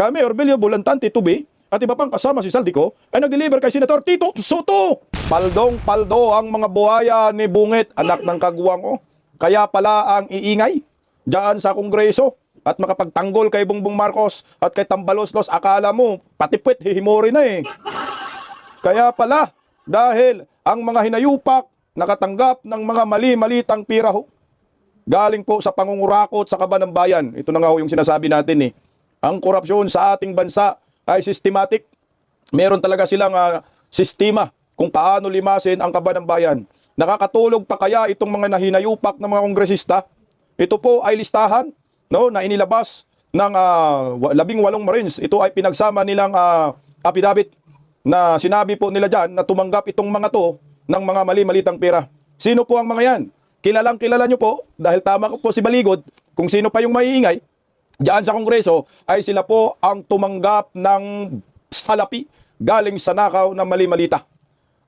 kami, Orbelio Bulantante, Tubi, at iba pang kasama si Saldico, ay nag-deliver kay Senator Tito Soto. Paldong-paldo ang mga buhaya ni Bungit, anak ng kagwang, oh. Kaya pala ang iingay diyan sa Kongreso at makapagtanggol kay Bongbong Marcos at kay Tambaloslos, akala mo, patipwit, hihimori na eh. Kaya pala, dahil ang mga hinayupak nakatanggap ng mga mali-malitang pira ho, galing po sa pangungurakot sa kaban ng bayan. Ito na nga ho yung sinasabi natin eh. Ang korupsyon sa ating bansa ay systematic. Meron talaga silang sistema kung paano limasin ang kaban ng bayan. Nakakatulog pa kaya itong mga nahinayupak ng mga kongresista? Ito po ay listahan, no, na inilabas ng 18 Marines. Ito ay pinagsama nilang affidavit na sinabi po nila dyan na tumanggap itong mga to ng mga mali-malitang pera. Sino po ang mga yan? Kilalang kilala nyo po, dahil tama ko po si Baligod, kung sino pa yung maiingay diyan sa Kongreso, ay sila po ang tumanggap ng salapi galing sa nakaw ng mali-malita.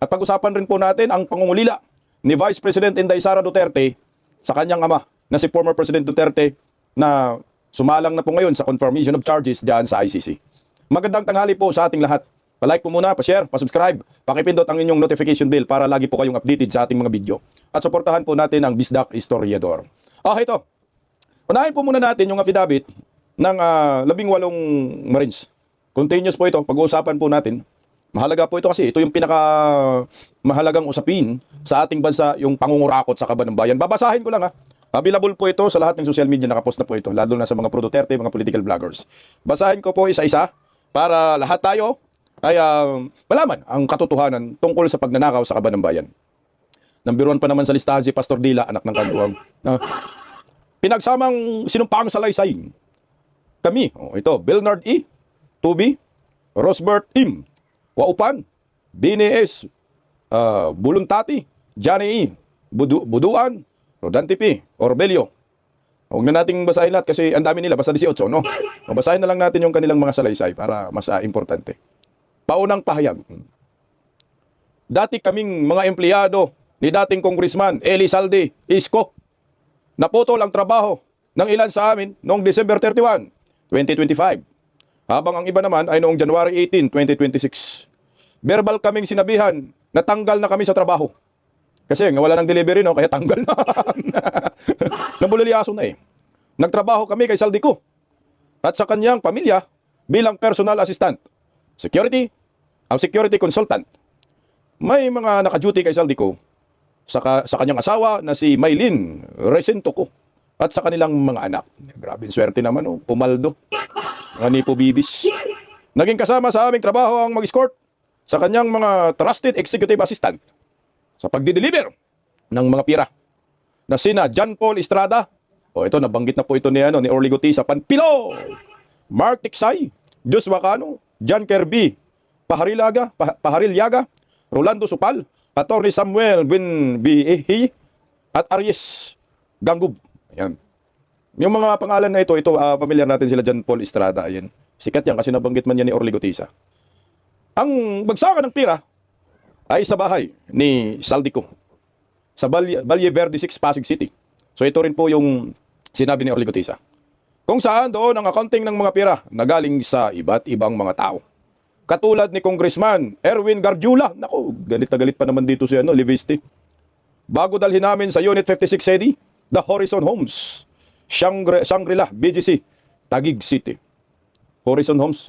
At pag-usapan rin po natin ang pangungulila ni Vice President Inday Sara Duterte sa kanyang ama na si former President Duterte na sumalang na po ngayon sa confirmation of charges diyan sa ICC. Magandang tanghali po sa ating lahat. Pa-like po muna, pa-share, pa-subscribe, pakipindot ang inyong notification bell para lagi po kayong updated sa ating mga video. At suportahan po natin ang Bisdak Historiador. Ito. Unahin po muna natin yung affidavit ng 18 Marines. Continuous po ito, pag-uusapan po natin. Mahalaga po ito kasi ito yung pinaka mahalagang usapin sa ating bansa, yung pangungurakot sa kaban ng bayan. Babasahin ko lang ha. Available po ito sa lahat ng social media, nakapost na po ito, lalo na sa mga pro-Duterte, mga political vloggers. Basahin ko po isa-isa para lahat tayo ay malaman ang katotohanan tungkol sa pagnanakaw sa kaban ng bayan. Number 1 pa naman sa listahan si Pastor Dila, anak ng kagwang. Pinagsamang sinumpang salaysay. Kami, ito, Bernard E., Tubi, Rosbert Im, Waupan, Bines, Buluntati, Johnny E., Buduan, Rodante P., Orbelio. Huwag na nating basahin lahat kasi ang dami nila, basta 18, no? Basahin na lang natin yung kanilang mga salaysay para mas importante. Paunang pahayag. Dati kaming mga empleyado ni dating Congressman Eli Saldi Isko, naputol ang trabaho ng ilan sa amin noong December 31, 2025. Habang ang iba naman ay noong January 18, 2026. Verbal kaming sinabihan na tanggal na kami sa trabaho. Kasi nga wala ng delivery, no? Kaya tanggal na. Nabulilyaso na eh. Nagtrabaho kami kay Saldico at sa kanyang pamilya bilang personal assistant, security, ang security consultant. May mga naka-duty kay Saldico sa kanyang asawa na si Maylin Resentoco at sa kanilang mga anak. Grabe swerte naman, oh. Pumaldo. Nipo Bibis. Naging kasama sa aming trabaho ang mag-escort sa kanyang mga trusted executive assistant sa pagdi-deliver ng mga pira na sina John Paul Estrada. Ito, nabanggit na po ito ni Orly Gutisa, Panpilo, Mark Tiksay, Joshua Cano, John Kirby, Paharilyaga, Rolando Supal, Atty. Samuel Binbihi, at Aries Ganggub. Ayan. Yung mga pangalan na ito, familiar natin sila, John Paul Estrada. Ayan. Sikat yan kasi nabanggit man yan ni Orly Gutisa. Ang bagsakan ng pira ay sa bahay ni Saldico sa Valle Verde 6, Pasig City. So ito rin po yung sinabi ni Orly Gutisa. Kung saan doon ang accounting ng mga pira na galing sa iba't ibang mga tao. Katulad ni Congressman Erwin Gargiula. Naku, galit na galit pa naman dito si Livisti. Bago dalhin namin sa Unit 56 CD, The Horizon Homes, Shangri-La, BGC, Taguig City. Horizon Homes,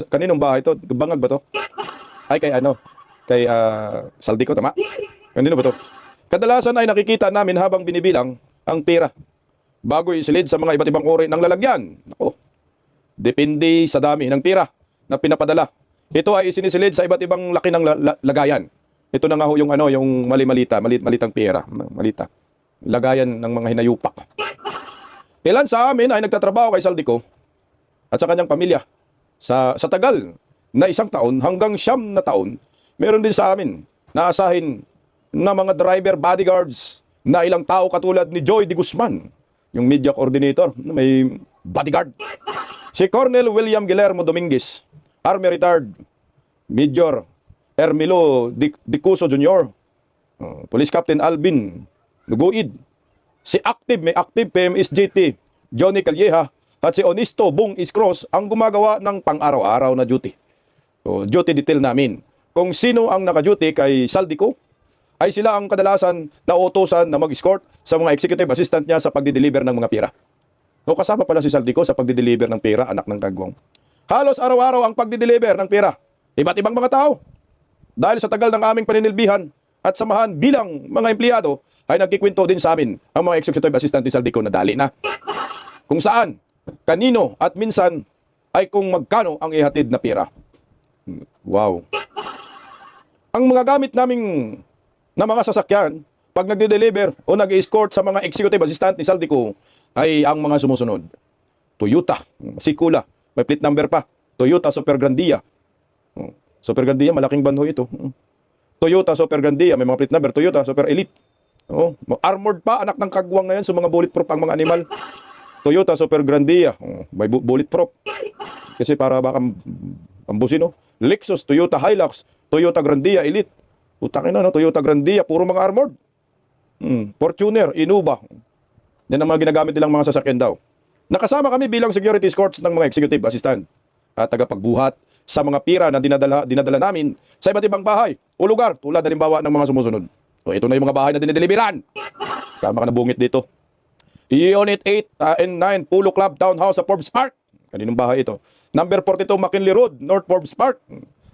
kaninong bahay ito? Bangag ba to? Ay, kay Saldico, tama? Kanino ba to? Kadalasan ay nakikita namin habang binibilang ang pera bago isilid sa mga iba't ibang uri ng lalagyan. Ako, depende sa dami ng pera na pinapadala. Ito ay isinisilid sa iba't ibang laki ng lagayan. Ito na nga ho yung yung malitang pera, malita. Lagayan ng mga hinayupak. Ilan sa amin ay nagtatrabaho kay Saldico at sa kanyang pamilya. Sa tagal na 1 taon hanggang 9 na taon, meron din sa amin na asahin na mga driver bodyguards na ilang tao katulad ni Joy de Guzman, yung media coordinator, may bodyguard. Si Colonel William Guillermo Dominguez, Army retired, Major Ermilo Dicuso Jr., Police Captain Alvin Luguid, si may active PMSJT, Johnny Calleja, at si Onisto Bung Iscross ang gumagawa ng pang-araw-araw na duty. So, duty detail namin. Kung sino ang naka-duty kay Saldico, ay sila ang kadalasan na utusan na mag-escort sa mga executive assistant niya sa pagdi-deliver ng mga pera. So, kasama pala si Saldico sa pagdi-deliver ng pera, anak ng kagwang. Halos araw-araw ang pagdi-deliver ng pera. Iba't ibang mga tao. Dahil sa tagal ng aming paninilbihan at samahan bilang mga empleyado, ay nagkikwento din sa amin ang mga executive assistant ni Saldico na dali na. Kung saan, kanino at minsan ay kung magkano ang ihatid na pera. Wow. Ang mga gamit naming na mga sasakyan, pag nagde-deliver o nag-escort sa mga executive assistant ni Saldico, ay ang mga sumusunod. Toyota, Sikula, may plate number pa. Toyota Super Grandia. Super Grandia, malaking banho ito. Toyota Super Grandia, may mga plate number. Toyota Super Elite. Armored pa, anak ng kagwang na yan. So mga bulletproof ang mga animal. Toyota Super Grandia, may bulletproof. Kasi para baka ambusin, no? Lexus, Toyota Hilux, Toyota Grandia Elite. Utangin na, no? Toyota Grandia, puro mga armored. Fortuner, Innova. Yan ang mga ginagamit nilang mga sasakyan daw. Nakasama kami bilang security escorts ng mga executive assistant at tagapagbuhat sa mga pira na dinadala namin sa iba't ibang bahay o lugar tulad halimbawa ng mga sumusunod. So ito na yung mga bahay na dinideliveran. Sama ka na bungit dito. Unit 8 and 9 Pulo Club Townhouse sa Forbes Park. Kaninong bahay ito? Number 42 McKinley Road, North Forbes Park.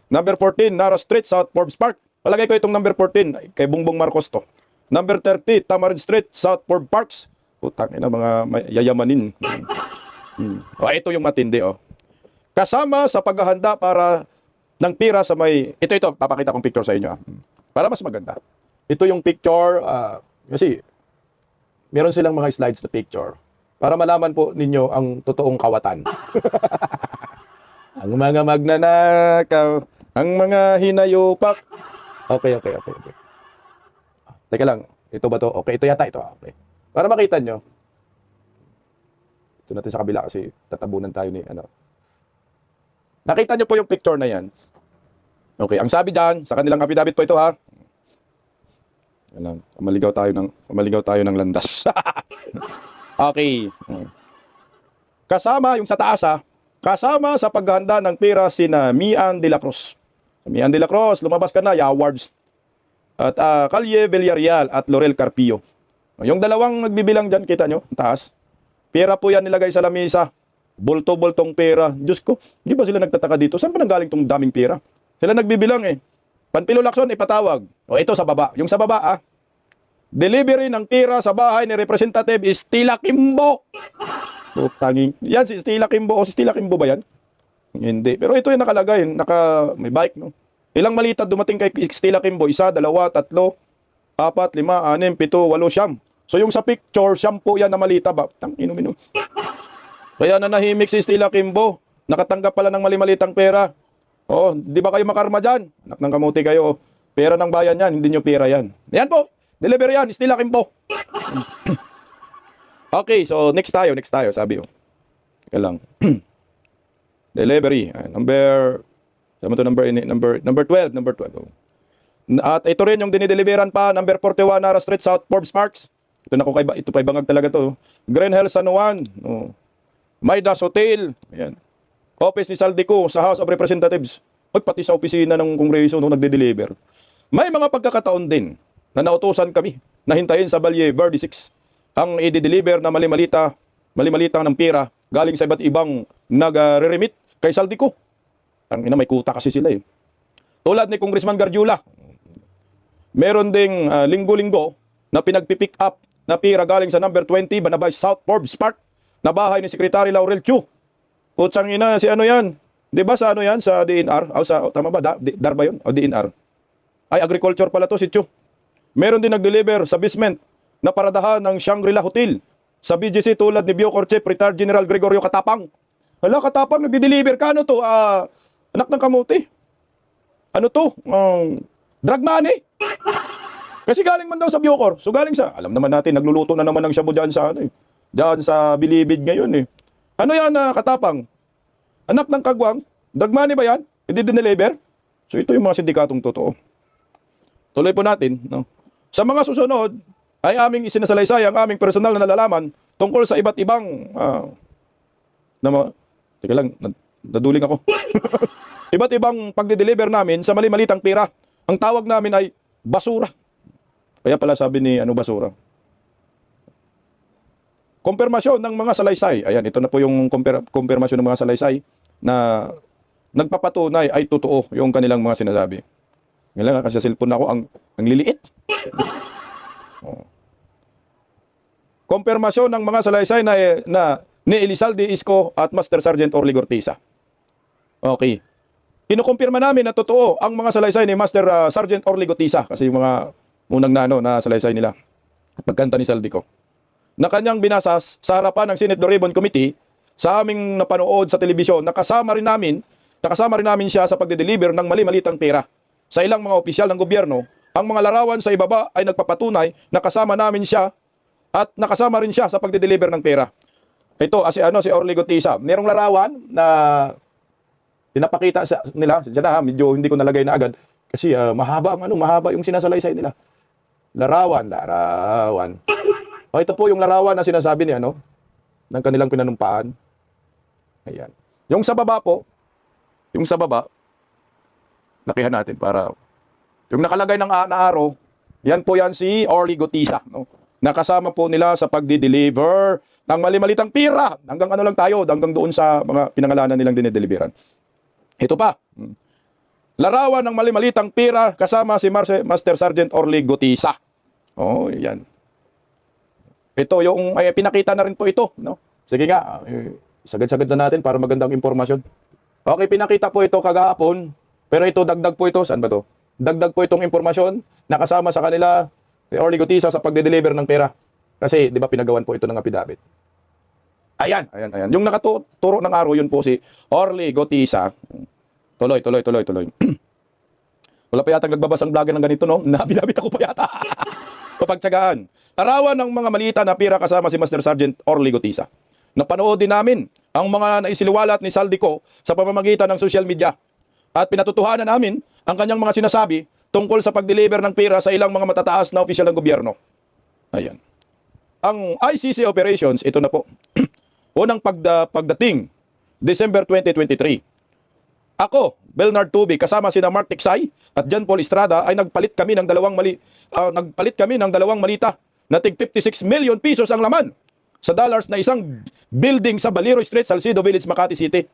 Number 14 Nara Street, South Forbes Park. Palagay ko itong number 14 kay Bongbong Marcos to. Number 30 Tamarin Street, South Forbes Parks. Putang ina, mga yayamanin. Ito yung matindi, kasama sa paghahanda para ng pira sa may... Ito, papakita kong picture sa inyo. Para mas maganda. Ito yung picture, kasi meron silang mga slides na picture para malaman po ninyo ang totoong kawatan. Ang mga magnanakaw, ang mga hinayupak. Okay. Teka lang, ito ba to? Okay, ito yata ito. Okay. Para makita nyo. Ito natin sa kabila kasi tatabunan tayo ni ano. Nakita nyo po yung picture na yan. Okay, ang sabi dyan, sa kanilang affidavit po ito ha. Maligaw tayo ng landas. Okay. Kasama yung sa taas kasama sa paghahanda ng pera sina Mian de la Cruz. Mian de la Cruz, lumabas ka na, awards. At Calye Villarreal at Laurel Carpio. Yung dalawang nagbibilang dyan, kita nyo, taas. Pera po yan nilagay sa lamesa. Bulto-bultong pera. Diyos ko, di ba sila nagtataka dito? Saan ba nanggaling tong daming pera? Sila nagbibilang Panpilo Lacson, ipatawag. Ito sa baba. Yung sa baba, delivery ng pera sa bahay ni Representative Stella Kimbo. Tanging. Yan si Stella Kimbo. O si Stella Kimbo ba yan? Hindi. Pero ito yung nakalagay. May bike, no? Ilang malita dumating kay Stella Kimbo? 1, 2, 3, 4, 5, 6, 7, 8, 9. So yung sa picture, shampoo yan na malita ba? Inom. Kaya nanahimik si Stella Kimbo. Nakatanggap pala ng mali-malitang pera. Di ba kayo makarma dyan? Anak ng kamuti kayo. Pera ng bayan yan, hindi nyo pera yan. Yan po, deliver yan, Stella Kimbo. Okay, so next tayo, sabi ko. Teka lang. Delivery. Number 12. At ito rin yung dinideliveran pa, number 41 Nara Street, South Forbes Parks. Ito pa ibangag talaga to. Green Hill San Juan. Maidas Hotel. Ayan. Office ni Saldico sa House of Representatives. Pati sa opisina ng Kongreso nung nagde-deliver. May mga pagkakataon din na nautusan kami na hintayin sa Valle Verde 6 ang i-deliver na mali-malita ng pera galing sa iba't ibang nag-remit kay Saldico. May kuta kasi sila Tulad ni Congressman Gargiula. Meron ding linggo-linggo na pinagpipick up na pera galing sa number 20 Banabay South Forbes Park na bahay ni Secretary Laurel Chu. Putsang ina, si ano yan? Di ba sa ano yan? Sa DNR? Tama ba? DAR ba yun? O DNR? Ay, agriculture pala to si Chu. Meron din nag-deliver sa basement na paradahan ng Shangri-La Hotel sa BGC tulad ni Bucor Chief Retired General Gregorio Katapang. Hala, Katapang, nagdi-deliver ka. Ano to? Anak ng kamuti. Ano to? Drug money. Kasi galing man daw sa Bucor. So galing sa, alam naman natin, nagluluto na naman ng shabu dyan sa dyan sa Bilibid ngayon Ano yan, Katapang? Anak ng kagwang? Drug money ba yan? Hindi dineliver? So ito yung mga sindikatong totoo. Tuloy po natin. No? Sa mga susunod, ay aming isinasalaysay ang aming personal na nalalaman tungkol sa iba't ibang na teka lang, naduling ako. Iba't ibang pagde-deliver namin sa mali-malitang pera. Ang tawag namin ay basura. Kaya pala sabi ni basura. Kumpirmasyon ng mga salaysay. Ayan, ito na po yung kumpirmasyon ng mga salaysay na nagpapatunay ay totoo yung kanilang mga sinasabi. Ngayon nga kasi sa cellphone ako ang liliit. Kumpirmasyon ng mga salaysay na ni Elizalde Isko at Master Sergeant Orly Gortiza. Okay. Kinukumpirma namin na totoo ang mga salaysay ni Master Sergeant Orly Gortiza kasi yung mga unang na salaysay nila at pagkanta ni Saldico na kanyang binasas sa harapan ng Senate Blue Ribbon Committee sa aming napanood sa telebisyon. Nakasama rin namin siya sa pagde-deliver ng mali-malitang pera sa ilang mga opisyal ng gobyerno. Ang mga larawan sa ibaba ay nagpapatunay na kasama namin siya at nakasama rin siya sa pagde-deliver ng pera. Ito, si Orly Gortiza. Merong larawan na pinapakita nila. Diyan na, medyo hindi ko nalagay na agad kasi mahaba yung sinasalaysay nila. Larawan. O, ito po yung larawan na sinasabi ni ng kanilang pinanumpaan. Ayan. Yung sa baba, lakihan natin para yung nakalagay na araw, yan po si Orly Gortiza, no? Nakasama po nila sa pagdi-deliver ng mali-malitang pira. Hanggang lang tayo, hanggang doon sa mga pinangalanan nilang dinideliveran. Ito pa. Larawan ng mali-malitang pira kasama si Master Sergeant Orly Gortiza. Oh, yan. Ito yung pinakita na rin po ito, no? Sige nga, sagad-sagad na natin para magandang impormasyon. Okay, pinakita po ito kagahapon, pero ito dagdag po ito. Saan ba to? Dagdag po itong impormasyon na kasama sa kanila ni Orly Gortiza sa pagde-deliver ng pera. Kasi, di ba, pinagawan po ito ng affidavit. Ayan. Yung nakaturo ng araw, yun po si Orly Gortiza. Tuloy. Wala pa yata nagbabasang vlogger ng ganito, no? Nabinabit ako pa yata. Kapagtsagaan. Larawan ng mga malita na pira kasama si Master Sergeant Orly Gortiza. Napanood din namin ang mga naisiliwalat ni Saldico sa pamamagitan ng social media. At pinatutuhanan namin ang kanyang mga sinasabi tungkol sa pag-deliver ng pera sa ilang mga matataas na opisyal ng gobyerno. Ayan. Ang ICC operations, ito na po. Unang pagdating, December 2023. Ako, Bernard Tubi, kasama sina Mark Tiksay at John Paul Estrada ay nagpalit kami ng dalawang malita na tig 56 million pesos ang laman sa dollars na isang building sa Baliro Street, Salcido Village, Makati City.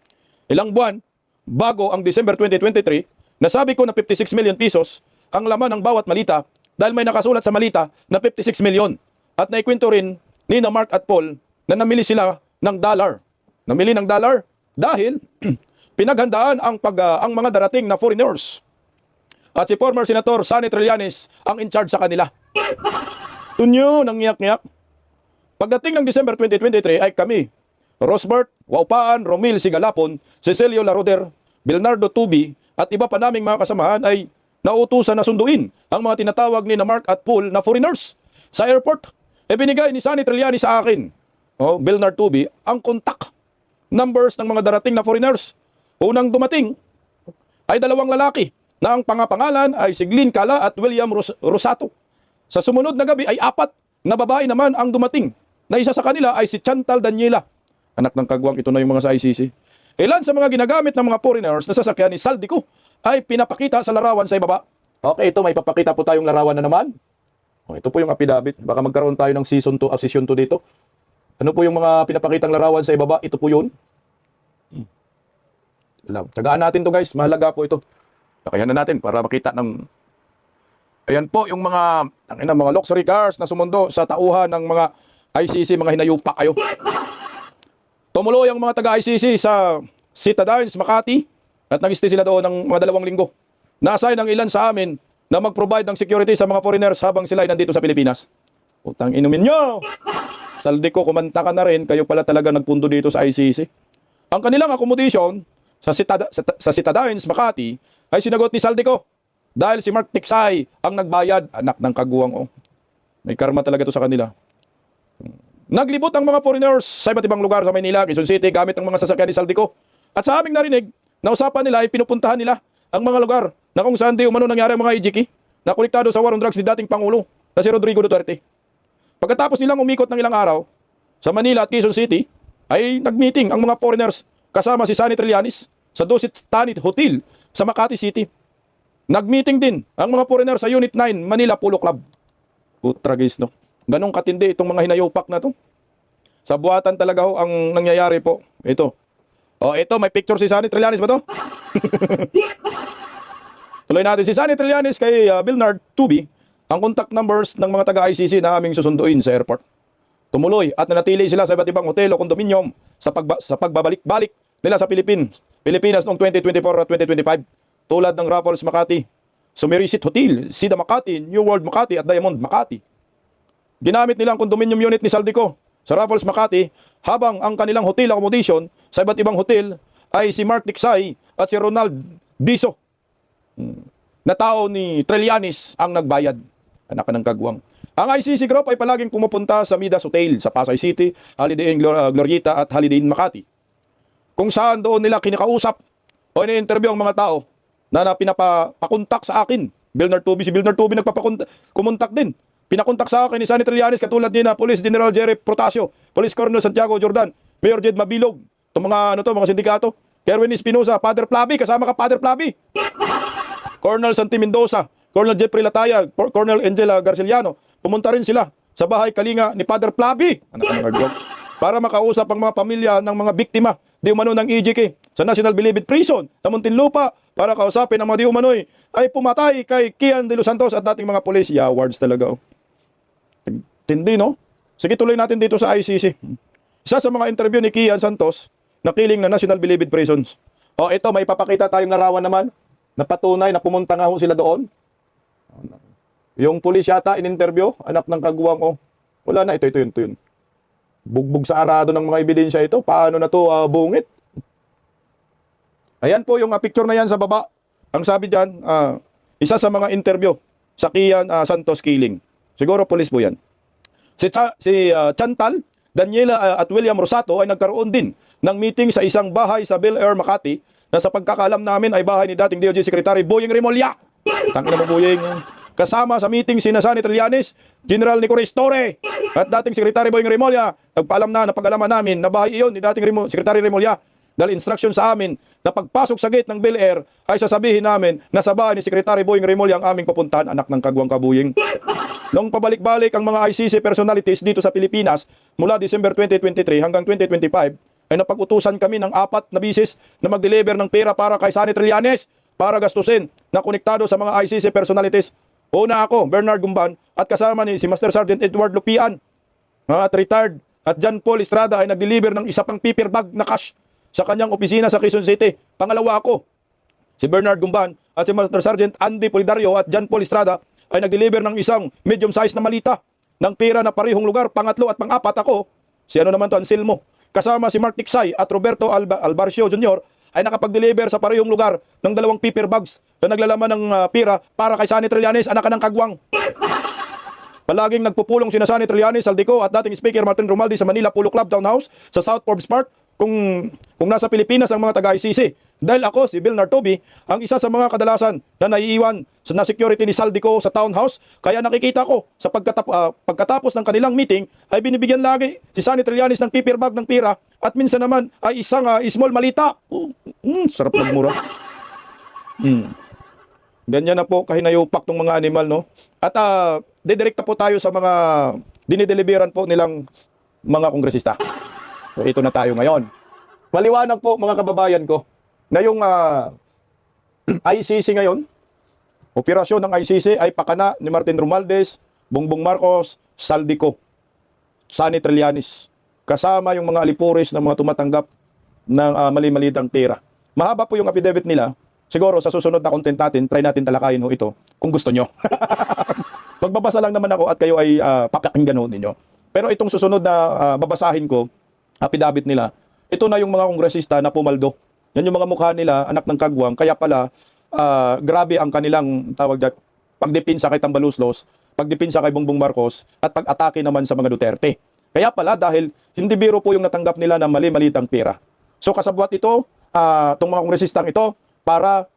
Ilang buwan bago ang December 2023, nasabi ko na 56 million pesos ang laman ng bawat malita dahil may nakasulat sa malita na 56 million. At naikwento rin ni na Mark at Paul na namili sila ng dollar. Namili ng dollar dahil pinaghandaan ang mga darating na foreigners. At si former Senator Sonny Trillanes ang in charge sa kanila. Tunyo nang ngiyak-ngiyak. Pagdating ng December 2023 ay kami, Rosbert, Waupaan, Romil Sigalapon, Cecilio Laroder, Bernardo Tubi at iba pa naming mga kasamahan ay nautusan na sunduin ang mga tinatawag ni na Mark at Paul na foreigners sa airport. Binigay ni Sonny Trillanes sa akin, Bernard Tubi, ang contact numbers ng mga darating na foreigners. Unang dumating ay dalawang lalaki na ang pangapangalan ay si Glyn Cala at William Rosato. Sa sumunod na gabi ay 4 na babae naman ang dumating, na isa sa kanila ay si Chantal Daniela. Anak ng kagwang, ito na yung mga sa ICC. Ilan sa mga ginagamit ng mga foreigners na sasakyan ni Saldico ay pinapakita sa larawan sa ibaba. Okay, ito may papakita po tayong larawan na naman. Ito po yung affidavit. Baka magkaroon tayo ng season 2 dito. Ano po yung mga pinapakitang larawan sa ibaba? Ito po yun. Tagaan natin to guys. Mahalaga po ito. Lakayan na natin para makita ng... Ayan po yung mga luxury cars na sumundo sa tauhan ng mga ICC, mga hinayupak kayo. Tumuloy ang mga taga-ICC sa Citadines, Makati at nag-stay sila doon ng mga 2 linggo. Na-assign ang ilan sa amin na mag-provide ng security sa mga foreigners habang sila ay nandito sa Pilipinas. Utang inumin nyo! Saldico, kumanta ka na rin. Kayo pala talaga nagpundo dito sa ICC. Ang kanilang accommodation sa Citadines, Makati ay sinagot ni Saldico dahil si Mark Tiksay ang nagbayad. Anak ng kaguwang. May karma talaga to sa kanila. Naglibot ang mga foreigners sa iba't ibang lugar sa Maynila, Quezon City gamit ang mga sasakyan ni Saldico. At sa aming narinig, na usapan nila ay pinupuntahan nila ang mga lugar na kung saan di umano nangyari ang mga IGK na konektado sa war on drugs ni dating Pangulo na si Rodrigo Duterte. Pagkatapos nilang umikot ng ilang araw sa Manila at Quezon City, ay nagmeeting ang mga foreigners kasama si Sunny Trillanes sa Dusit Tanit Hotel sa Makati City. Nagmeeting din ang mga foreigners sa Unit 9 Manila Polo Club. Tragis, no? Ganong katindi itong mga hinayupak na to. Sa buhatan talaga ho ang nangyayari po. Ito. Ito, may picture si Sunny Trillanes ba to? Tuloy natin si Sunny Trillanes kay Bernard Tubi, ang contact numbers ng mga taga-ICC na aming susunduin sa airport. Tumuloy at nanatili sila sa iba't ibang hotel o kondominium sa pagbabalik-balik nila sa Pilipinas noong 2024 at 2025. Tulad ng Raffles Makati, Sumerisit Hotel, Sida Makati, New World Makati at Diamond Makati. Ginamit nila ang condominium unit ni Saldico sa Raffles Makati habang ang kanilang hotel accommodation sa iba't ibang hotel ay si Mark Tiksay at si Ronald Diso na tao ni Trillanes ang nagbayad. Anak ng kagwang. Ang ICC Group ay palaging pumupunta sa Midas Hotel sa Pasay City, Holiday Inn Glorieta at Holiday Inn Makati, kung saan doon nila kinakausap o ini-interview ang mga tao na pinapakontak sa akin. Si Bernard Tubi nagpapakontak din. Pinakontak sa akin ni Sunny Trillanes katulad ni na Police General Jerry Protasio, Police Colonel Santiago Jordan, Mayor Jed Mabilog, itong mga sindikato, Kerwin Espinosa, Father Plavi, kasama ka Father Plavi, Colonel Santi Mendoza, Colonel Jeffrey Lataya, Colonel Angela Garciliano. Pumunta rin sila sa bahay kalinga ni Father Plavi, para makausap ang mga pamilya ng mga biktima di umano ng EJK sa National Bilibid Prison sa Muntinlupa para kausapin ang mga di umano'y ay pumatay kay Kian de los Santos at dating mga police. Yawards talaga. Tindi, no? Sige, tuloy natin dito sa ICC. Isa sa mga interview ni Kian Santos na killing na National Bilibid Prisons. Ito, may papakita tayong larawan naman na patunay na pumunta nga ho sila doon. Yung pulis yata in-interview, anak ng kagwang, wala na, ito yun. Bugbog sa arado ng mga ebidensya ito. Paano na to bungit? Ayan po yung picture na yan sa baba. Ang sabi dyan, isa sa mga interview sa Kian Santos killing. Siguro pulis po yan. Si Chantal, Daniela at William Rosato ay nagkaroon din ng meeting sa isang bahay sa Bel Air, Makati na sa pagkakalam namin ay bahay ni dating DOJ Secretary Boying Remulla. Tangina mo, Boying. Kasama sa meeting sina Sunny Trillanes, General Nico Restore at dating Secretary Boying Remulla. Nagpaalam na napag-alaman namin na bahay iyon ni dating Secretary Remulla. Dahil instruction sa amin na pagpasok sa gate ng Bel Air ay sasabihin namin na sa bahay ni Secretary Boying Remulla ang aming papuntahan, anak ng kagwang kabuying. Nung pabalik-balik ang mga ICC personalities dito sa Pilipinas mula December 2023 hanggang 2025 ay napag-utusan kami ng 4 na bisis na mag-deliver ng pera para kay Sunny Trillanes para gastusin na konektado sa mga ICC personalities. Una ako, Bernard Gumban, at kasama ni si Master Sergeant Edward Lupian at retired, at John Paul Estrada ay nag-deliver ng isa pang paper bag na cash sa kanyang opisina sa Quezon City. Pangalawa ako, si Bernard Gumban at si Master Sergeant Andy Polidario at John Paul Estrada ay nag-deliver ng isang medium size na malita ng pera na parehong lugar. Pangatlo at pang-apat ako, si Anselmo, kasama si Mark Tiksay at Roberto Albarcio Jr. ay nakapag-deliver sa parehong lugar ng 2 paper bags na naglalaman ng pera para kay Sunny Trillanes, anak ng kagwang. Palaging nagpupulong sina Sunny Trillanes, Saldico at dating Speaker Martin Romualdez sa Manila Polo Club Townhouse sa South Forbes Park kung nasa Pilipinas ang mga taga-ICC. Dahil ako, si Bernard Tubi, ang isa sa mga kadalasan na naiiwan na security ni Saldico sa townhouse. Kaya nakikita ko sa pagkatapos ng kanilang meeting ay binibigyan lagi si Sunny Trillanes ng paper bag ng pera at minsan naman ay isang small malita. Sarap magmura. Ganyan na po kahinayupak ng mga animal, no? At didirekta po tayo sa mga dinideliveran po nilang mga kongresista. So, ito na tayo ngayon. Maliwanag po mga kababayan ko na yung ICC ngayon, operasyon ng ICC ay pakana ni Martin Romualdez, Bongbong Marcos, Saldico, Sunny Trillanes, kasama yung mga alipuris na mga tumatanggap ng mali-malitang pera. Mahaba po yung affidavit nila. Siguro sa susunod na content natin, try natin talakayin ho ito kung gusto nyo. Magbabasa lang naman ako at kayo ay papakinggan ho ninyo. Pero itong susunod na babasahin ko, affidavit nila, ito na yung mga kongresista na pumaldo. Yan yung mga mukha nila, anak ng kagwang. Kaya pala, grabe ang kanilang pagdipinsa kay Tambaluslos, pagdipinsa kay Bongbong Marcos, at pag-atake naman sa mga Duterte. Kaya pala, dahil hindi biro po yung natanggap nila na mali-malitang pera. So kasabwat ito, itong mga kongresistang ito, para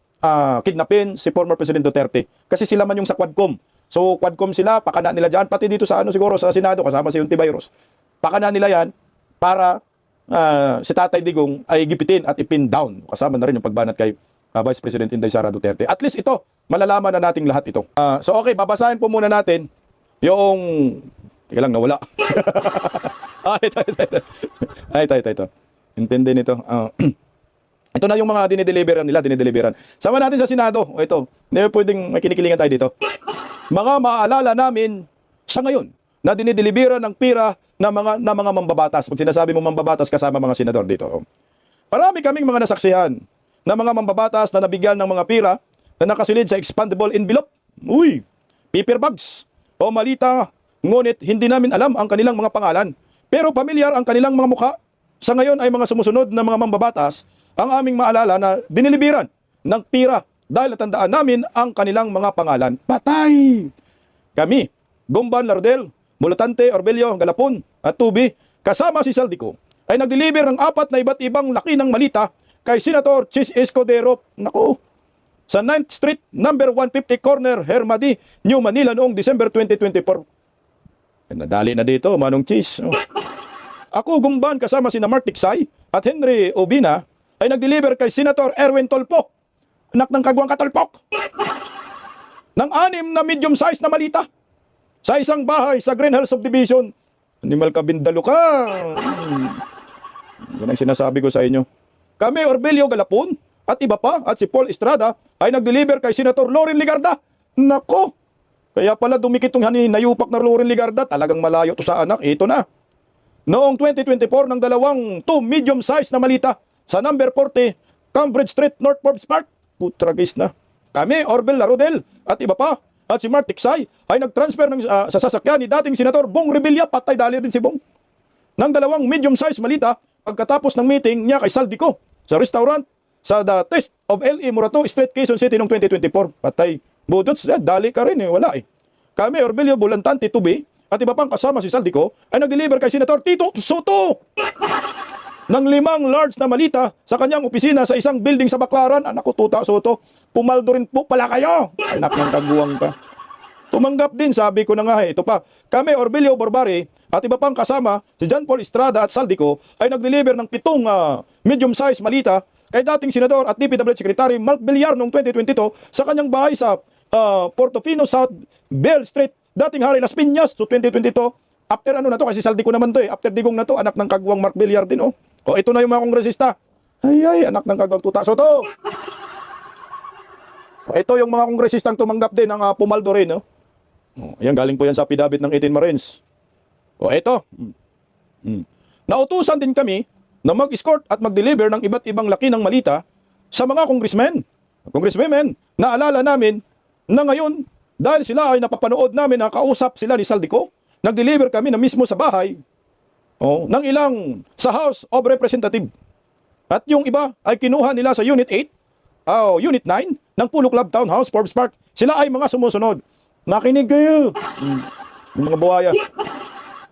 kidnapin si former President Duterte. Kasi sila man yung sa Quadcom. So Quadcom sila, pakana nila dyan, pati dito sa siguro sa Senado, kasama si Yunti Bayros. Pakana nila yan para si Tatay Digong ay gipitin at ipin down. Kasama na rin yung pagbanat kay Vice President Inday Sara Duterte. At least ito, malalaman na nating lahat ito. So okay, babasahin po muna natin yung... Teka lang, nawala. Ito. Intindi nito. Ito na yung mga dinideliveran. Sama natin sa Senado. Ito, hindi pwedeng may kinikilingan tayo dito. Mga maalala namin sa ngayon na dinideliveran ng pira na mga mambabatas. Pag sinasabi mo mambabatas, kasama mga senador dito. Marami kaming mga nasaksihan na mga mambabatas na nabigyan ng mga pira na nakasilid sa expandable envelope. Paper bags o malita, ngunit hindi namin alam ang kanilang mga pangalan. Pero pamilyar ang kanilang mga mukha. Sa ngayon ay mga sumusunod na mga mambabatas ang aming maalala na diniliberan ng pira dahil natandaan namin ang kanilang mga pangalan. Patay! Kami, Gumban Lardel, Mulutante, Orbelio, Galapon at Tubi, kasama si Saldico, ay nag-deliver ng 4 na iba't ibang laki ng malita kay Senator Chis Escudero, sa 9th Street, number 150 corner, Hermadi, New Manila noong December 2024. Nadali na dito, Manong Chis. Ako, Gumban, kasama si Mark Tiksay at Henry Obina, ay nag-deliver kay Senator Erwin Tolpo, anak ng Kagwang Katolpok, ng 6 na medium size na malita sa isang bahay sa Green Hills Subdivision. Animal ka, bindalo ka. Yan ang sinasabi ko sa inyo. Kami, Orbelio Galapon, at iba pa, at si Paul Estrada, ay nag-deliver kay Senator Loren Ligarda. Nako, kaya pala dumikit itong nayupak na Loren Ligarda. Talagang malayo to sa anak. Ito na. Noong 2024, ng 2 medium size na malita sa number 40, Cambridge Street, North Forbes Park. Putragis na. Kami, Orbel Larodel, at iba pa, at si Mark Tiksay, ay nag-transfer sa sasakyan ni dating Senator Bong Revilla, patay dali rin si Bong, ng 2 medium size malita pagkatapos ng meeting niya kay Saldico sa restaurant sa The Taste of L.E. Morato Street, Quezon City noong 2024. Patay. Budots, dali ka rin wala Kami, Orbelio Bulantante, Tubi, at iba pang kasama si Saldico, ay nag-deliver kay Senator Tito Soto ng 5 large na malita sa kanyang opisina sa isang building sa Baclaran. Anak ko, Tuta Soto, pumaldo rin po pala kayo. Anak ng kaguwang ka. Tumanggap din, sabi ko na nga ito pa. Kami, Orbelio Borbari, at iba pang kasama, si John Paul Estrada at Saldico, ay nag-deliver ng 7 medium-size malita kay dating Senador at DPWH Secretary Mark Villar noong 2022 sa kanyang bahay sa Portofino South Bell Street, dating Hari Las Piñas, so 2022. After na to, kasi Saldico naman to after Digong na to, anak ng kagwang Mark Villar din ito na yung mga kongresista. Ay, anak ng kagwang Tuta Soto. Ito yung mga kongresistang tumanggap din ng pumaldo rin. Ayan, galing po yan sa affidavit ng 18 Marines. Ito. Nautusan din kami na mag-escort at mag-deliver ng iba't ibang laki ng malita sa mga congresswomen. Naalala namin na ngayon, dahil sila ay napapanood namin na kausap sila ni Saldico, nag-deliver kami na mismo sa bahay ng ilang sa House of Representatives. At yung iba ay kinuha nila sa Unit 8, Unit 9 ng Pulo Club Townhouse, Forbes Park. Sila ay mga sumusunod. Nakinig kayo. Yung mga buhaya.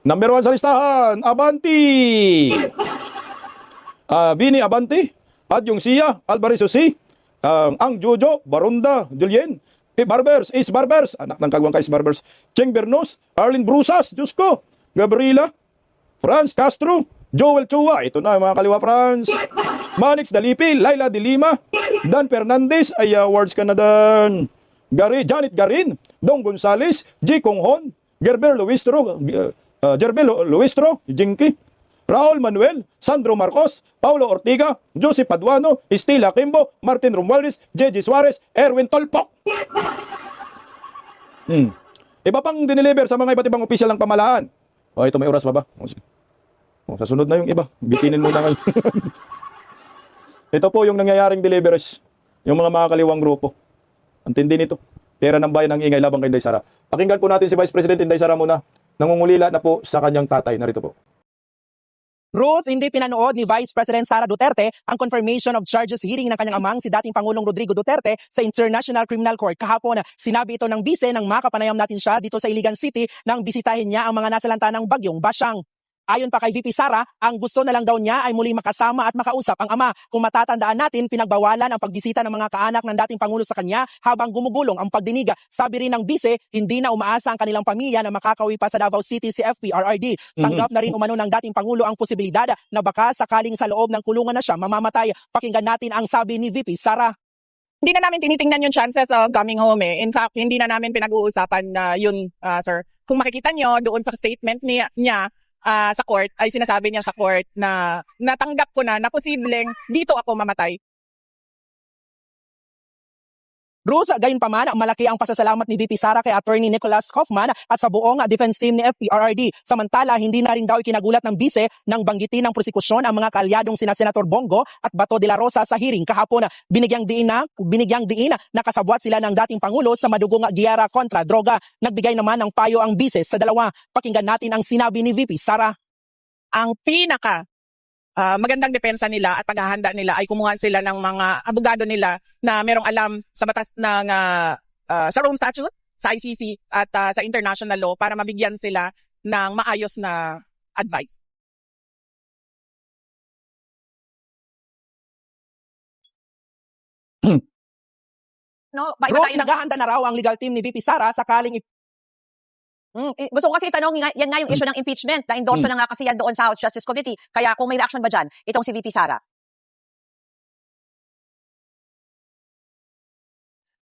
Number 1 sa listahan, Abanti. Bini Abanti. At yung Sia, Alvarez Osi. Ang Jojo, Baronda, Julien. Barbers, Ace Barbers. Anak ng kagwang ka Ace Barbers. Cheng Bernos, Arlene Brusas, Diyos ko. Gabriela, Franz Castro, Joel Chua. Ito na mga kaliwa, Franz. Manix Dalipi, Laila de Lima, Dan Fernandez. Ay, awards ka na, Dan. Janet Garin, Dong Gonzales, G. Conghon, Gerber Luistro, Jinky, Raul Manuel, Sandro Marcos, Paulo Ortiga, Joseph Paduano, Estela Kimbo, Martin Romualdez, Jeji Suarez, Erwin Tolpok. Iba pang dineliver sa mga iba't ibang opisyal ng pamahalaan. Ito may oras pa ba? Sa sunod na yung iba. Bitinin muna ngayon. Ito po yung nangyayaring deliveries. Yung mga kaliwang grupo. Ang tindi nito. Pera ng bayan ang ingay labang kay Inday Sara. Pakinggan po natin si Vice President Inday Sara muna. Nangungulila na po sa kanyang tatay. Narito po. Ruth, hindi pinanood ni Vice President Sara Duterte ang confirmation of charges hearing ng kanyang amang si dating Pangulong Rodrigo Duterte sa International Criminal Court. Kahapon, sinabi ito ng bise nang makapanayam natin siya dito sa Iligan City nang bisitahin niya ang mga nasalanta ng bagyong Basyang. Ayon pa kay VP Sara, ang gusto na lang daw niya ay muling makasama at makausap ang ama. Kung matatandaan natin, pinagbawalan ang pagbisita ng mga kaanak ng dating Pangulo sa kanya habang gumugulong ang pagdinig. Sabi rin ng bise, hindi na umaasa ang kanilang pamilya na makakauwi pa sa Davao City si FPRRD. Tanggap na rin umano ng dating Pangulo ang posibilidad na baka sakaling sa loob ng kulungan na siya mamamatay. Pakinggan natin ang sabi ni VP Sara. Hindi na namin tinitingnan yung chances of coming home eh. In fact, hindi na namin pinag-uusapan na yun, sir. Kung makikita nyo doon sa statement niya sa court, ay sinasabi niya sa court na natanggap ko na posibleng dito ako mamatay. Ruth, gayunpaman, malaki ang pasasalamat ni VP Sara kay Attorney Nicholas Kaufman at sa buong defense team ni FPRRD. Samantala, hindi na rin daw ikinagulat ng bise nang banggitin ng prosekusyon ang mga kaalyadong sina Senator Bongo at Bato de la Rosa sa hearing kahapon. Binigyang diin na kasabwat sila ng dating Pangulo sa madugong giyera kontra droga. Nagbigay naman ng payo ang bise sa dalawa. Pakinggan natin ang sinabi ni VP Sara. Ang pinaka magandang depensa nila at paghahanda nila ay kumuha sila ng mga abogado nila na merong alam sa batas ng sa Rome Statute, sa ICC at sa international law para mabigyan sila ng maayos na advice. No, bago Ruth, tayo ng... naghahanda na raw ang legal team ni VP Sara sakaling Gusto ko kasi itanong, yan nga yung issue ng impeachment. Na-endorse na nga kasi yan doon sa House Justice Committee. Kaya kung may reaction ba dyan, itong si VP Sara.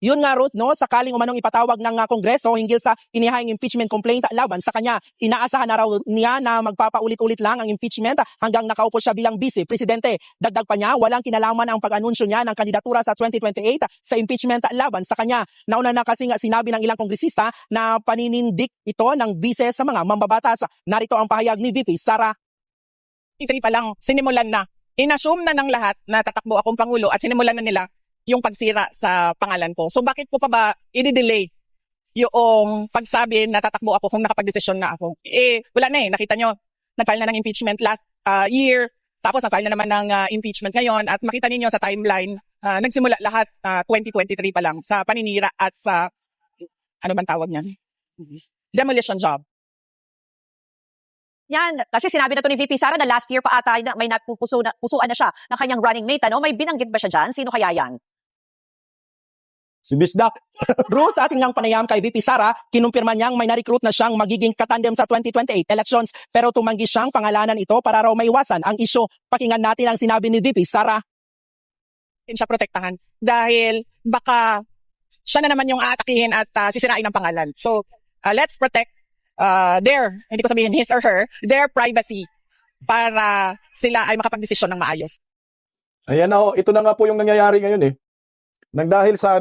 Yun nga, Ruth, no, sakaling umanong ipatawag ng Kongreso hinggil sa inihahing impeachment complaint laban sa kanya. Inaasahan na raw niya na magpapaulit-ulit lang ang impeachment hanggang nakaupo siya bilang vice-presidente. Dagdag pa niya, walang kinalaman ang pag-anunsyo niya ng kandidatura sa 2028 sa impeachment laban sa kanya. Nauna na kasi nga sinabi ng ilang kongresista na paninindik ito ng vice sa mga mambabatas. Narito ang pahayag ni VP Sara. Pa lang, sinimulan na. Inassume na ng lahat na tatakbo akong Pangulo at sinimulan na nila yung pagsira sa pangalan ko. So bakit ko pa ba i-delay yung pagsabi na tatakbo ako kung nakapag-desisyon na ako? Wala na eh. Nakita nyo, nag-file na ng impeachment last year, tapos nag-file na naman ng impeachment ngayon at makita ninyo sa timeline, nagsimula lahat 2023 pa lang sa paninira at sa, ano bang tawag niyan? Demolition job. Yan, kasi sinabi na to ni VP Sara na last year pa ata may pusuan na siya ng kanyang running mate. Ano? May binanggit ba siya dyan? Sino kaya yan? Si Bisdak. Ruth, ating ngang panayam kay VP Sara, kinumpirma niyang may na-recruit na siyang magiging katandem sa 2028 elections pero tumanggi siyang pangalanan ito para raw maiwasan ang isyu. Pakinggan natin ang sinabi ni VP Sara. Hindi siya protektahan dahil baka siya na naman yung aatakihin at sisirain ang pangalan. So, let's protect hindi ko sabihin his or her, their privacy para sila ay makapag-desisyon ng maayos. Ayan na ho, ito na nga po yung nangyayari ngayon eh. Nagdahil sa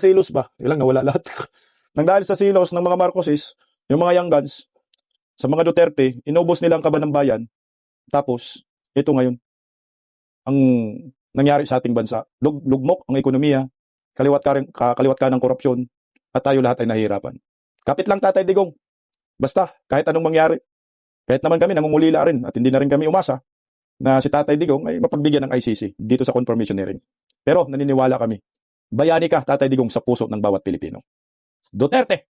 silos ba? Ilang nawala lahat. Nagdahil sa silos ng mga Marcoses, yung mga Young Guns, sa mga Duterte, inubos nila ang kaban ng bayan. Tapos, ito ngayon, ang nangyari sa ating bansa. Lugmok ang ekonomiya, kaliwat ka ng korupsyon, at tayo lahat ay nahihirapan. Kapit lang, Tatay Digong. Basta, kahit anong mangyari, kahit naman kami nangungulila rin at hindi na rin kami umasa na si Tatay Digong ay mapagbigyan ng ICC dito sa confirmation hearing. Pero naniniwala kami, bayani ka, Tatay Digong, sa puso ng bawat Pilipino. Duterte!